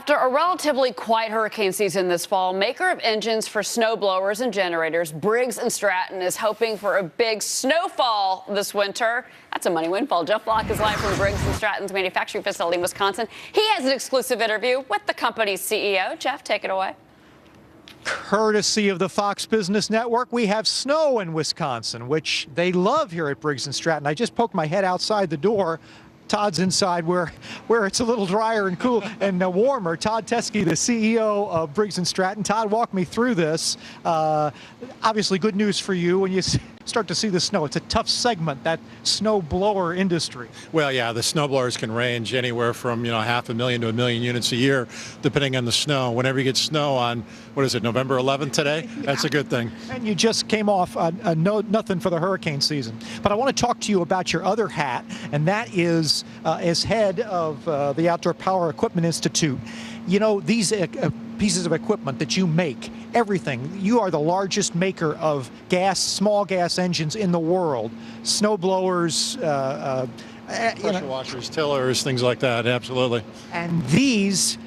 After a relatively quiet hurricane season this fall, maker of engines for snowblowers and generators, Briggs & Stratton is hoping for a big snowfall this winter. That's a money windfall. Jeff Block is live from Briggs & Stratton's manufacturing facility in Wisconsin. He has an exclusive interview with the company's CEO. Jeff, take it away. Courtesy of the Fox Business Network, we have snow in Wisconsin, which they love here at Briggs & Stratton. I just poked my head outside the door. Todd's inside where it's a little drier and cool and warmer. Todd Teske, the CEO of Briggs & Stratton. Todd, walk me through this. Obviously good news for you when you start to see the snow. It's a tough segment, that snow blower industry. Well, yeah, the snow blowers can range anywhere from 500,000 to 1 million units a year, depending on the snow. Whenever you get snow on, what is it, November 11th today? That's a good thing. And you just came off nothing for the hurricane season. But I want to talk to you about your other hat, and that is as head of the Outdoor Power Equipment Institute. You know, these pieces of equipment that you make, everything, you are the largest maker of small gas engines in the world. Snow blowers, pressure washers, tillers, things like that, absolutely. And these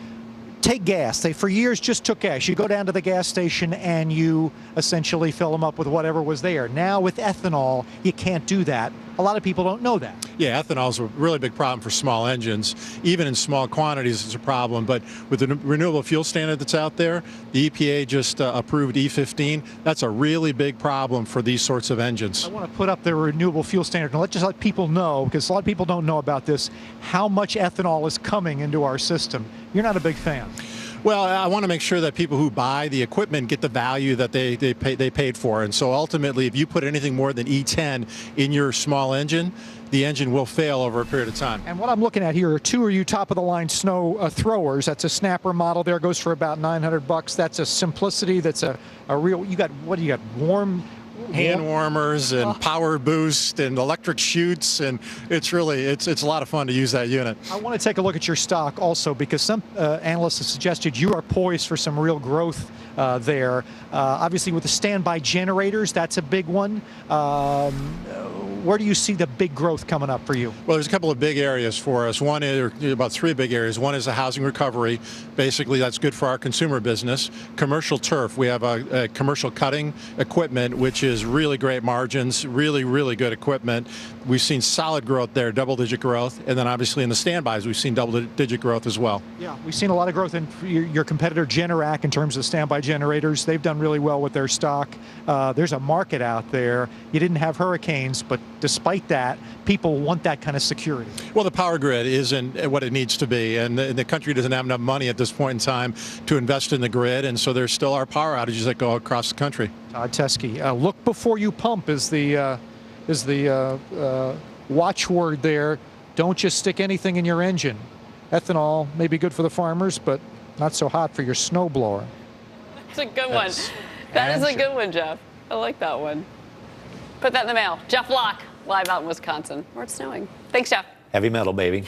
take gas. They for years just took gas. You go down to the gas station and you essentially fill them up with whatever was there. Now with ethanol, you can't do that. A lot of people don't know that. Yeah, ethanol is a really big problem for small engines. Even in small quantities, it's a problem. But with the renewable fuel standard that's out there, the EPA just approved E15. That's a really big problem for these sorts of engines. I want to put up the renewable fuel standard and let people know, because a lot of people don't know about this, how much ethanol is coming into our system. You're not a big fan. Well, I want to make sure that people who buy the equipment get the value that they paid for. And so ultimately, if you put anything more than E10 in your small engine, the engine will fail over a period of time. And what I'm looking at here are two of you top-of-the-line snow throwers. That's a Snapper model there, goes for about $900. That's a Simplicity. That's a real, you got, what do you got, hand warmers and power boost and electric chutes, and it's really it's a lot of fun to use that unit. I want to take a look at your stock also, because some analysts have suggested you are poised for some real growth there. Obviously with the standby generators, that's a big one. Where do you see the big growth coming up for you? Well, there's a couple of big areas for us. One is, or about three big areas. One is the housing recovery. Basically, that's good for our consumer business. Commercial turf. We have a commercial cutting equipment, which is really great margins, really, really good equipment. We've seen solid growth there, double-digit growth. And then obviously in the standbys, we've seen double-digit growth as well. Yeah, we've seen a lot of growth in your competitor Generac in terms of standby generators. They've done really well with their stock. There's a market out there. You didn't have hurricanes, but despite that, people want that kind of security. Well, the power grid isn't what it needs to be, and the country doesn't have enough money at this point in time to invest in the grid, and so there still are power outages that go across the country. Todd Teske, look before you pump is the watchword there. Don't just stick anything in your engine. Ethanol may be good for the farmers, but not so hot for your snowblower. That's a good one. That is a good one, Jeff. I like that one. Put that in the mail. Jeff Block, live out in Wisconsin, where it's snowing. Thanks, Jeff. Heavy metal, baby.